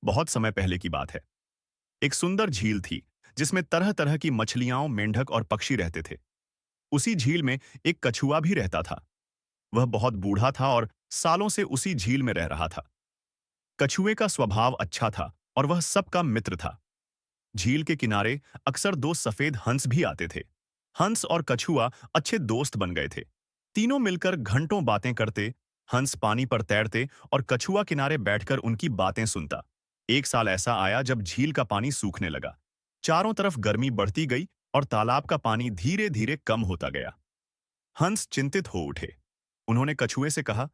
बहुत समय पहले की बात है। एक सुंदर झील थी जिसमें तरह तरह की मछलियां, मेंढक और पक्षी रहते थे। उसी झील में एक कछुआ भी रहता था। वह बहुत बूढ़ा था और सालों से उसी झील में रह रहा था। कछुए का स्वभाव अच्छा था और वह सबका मित्र था। झील के किनारे अक्सर दो सफेद हंस भी आते थे। हंस और कछुआ अच्छे दोस्त बन गए थे। तीनों मिलकर घंटों बातें करते। हंस पानी पर तैरते और कछुआ किनारे बैठकर उनकी बातें सुनता। एक साल ऐसा आया जब झील का पानी सूखने लगा। चारों तरफ गर्मी बढ़ती गई और तालाब का पानी धीरे धीरे कम होता गया। हंस चिंतित हो उठे। उन्होंने कछुए से कहा,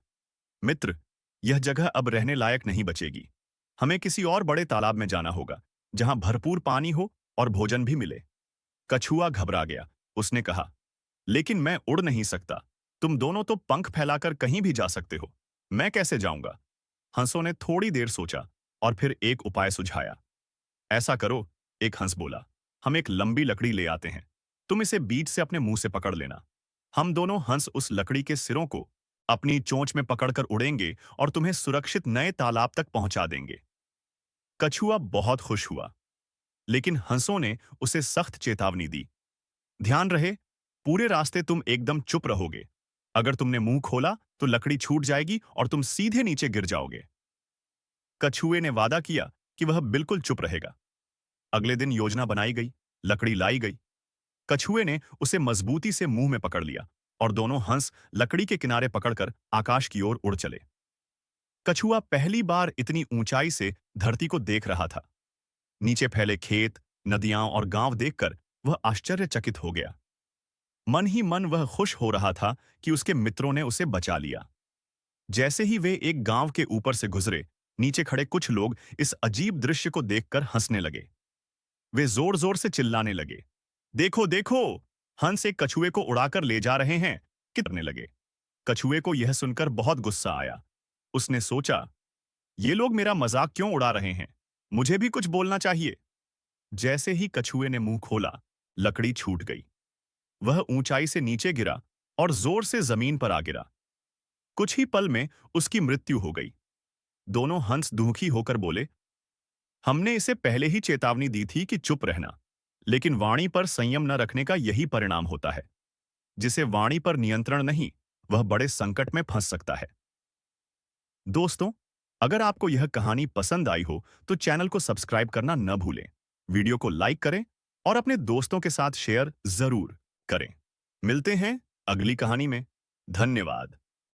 मित्र, यह जगह अब रहने लायक नहीं बचेगी। हमें किसी और बड़े तालाब में जाना होगा, जहां भरपूर पानी हो और भोजन भी मिले। कछुआ घबरा गया। उसने कहा, लेकिन मैं उड़ नहीं सकता। तुम दोनों तो पंख फैलाकर कहीं भी जा सकते हो। मैं कैसे जाऊंगा? हंसों ने थोड़ी देर सोचा और फिर एक उपाय सुझाया। ऐसा करो, एक हंस बोला, हम एक लंबी लकड़ी ले आते हैं। तुम इसे बीच से अपने मुंह से पकड़ लेना। हम दोनों हंस उस लकड़ी के सिरों को अपनी चोंच में पकड़कर उड़ेंगे और तुम्हें सुरक्षित नए तालाब तक पहुंचा देंगे। कछुआ बहुत खुश हुआ, लेकिन हंसों ने उसे सख्त चेतावनी दी। ध्यान रहे, पूरे रास्ते तुम एकदम चुप रहोगे। अगर तुमने मुंह खोला तो लकड़ी छूट जाएगी और तुम सीधे नीचे गिर जाओगे। कछुए ने वादा किया कि वह बिल्कुल चुप रहेगा। अगले दिन योजना बनाई गई। लकड़ी लाई गई। कछुए ने उसे मजबूती से मुंह में पकड़ लिया और दोनों हंस लकड़ी के किनारे पकड़कर आकाश की ओर उड़ चले। कछुआ पहली बार इतनी ऊंचाई से धरती को देख रहा था। नीचे फैले खेत, नदियां और गांव देखकर वह आश्चर्यचकित हो गया। मन ही मन वह खुश हो रहा था कि उसके मित्रों ने उसे बचा लिया। जैसे ही वे एक गांव के ऊपर से गुजरे, नीचे खड़े कुछ लोग इस अजीब दृश्य को देखकर हंसने लगे। वे जोर जोर से चिल्लाने लगे, देखो देखो, हंस एक कछुए को उड़ाकर ले जा रहे हैं। कितने लगे। कछुए को यह सुनकर बहुत गुस्सा आया। उसने सोचा, ये लोग मेरा मजाक क्यों उड़ा रहे हैं? मुझे भी कुछ बोलना चाहिए। जैसे ही कछुए ने मुंह खोला, लकड़ी छूट गई। वह ऊंचाई से नीचे गिरा और जोर से जमीन पर आ गिरा। कुछ ही पल में उसकी मृत्यु हो गई। दोनों हंस दुखी होकर बोले, हमने इसे पहले ही चेतावनी दी थी कि चुप रहना, लेकिन वाणी पर संयम न रखने का यही परिणाम होता है। जिसे वाणी पर नियंत्रण नहीं, वह बड़े संकट में फंस सकता है। दोस्तों, अगर आपको यह कहानी पसंद आई हो तो चैनल को सब्सक्राइब करना न भूलें। वीडियो को लाइक करें और अपने दोस्तों के साथ शेयर जरूर करें। मिलते हैं अगली कहानी में। धन्यवाद।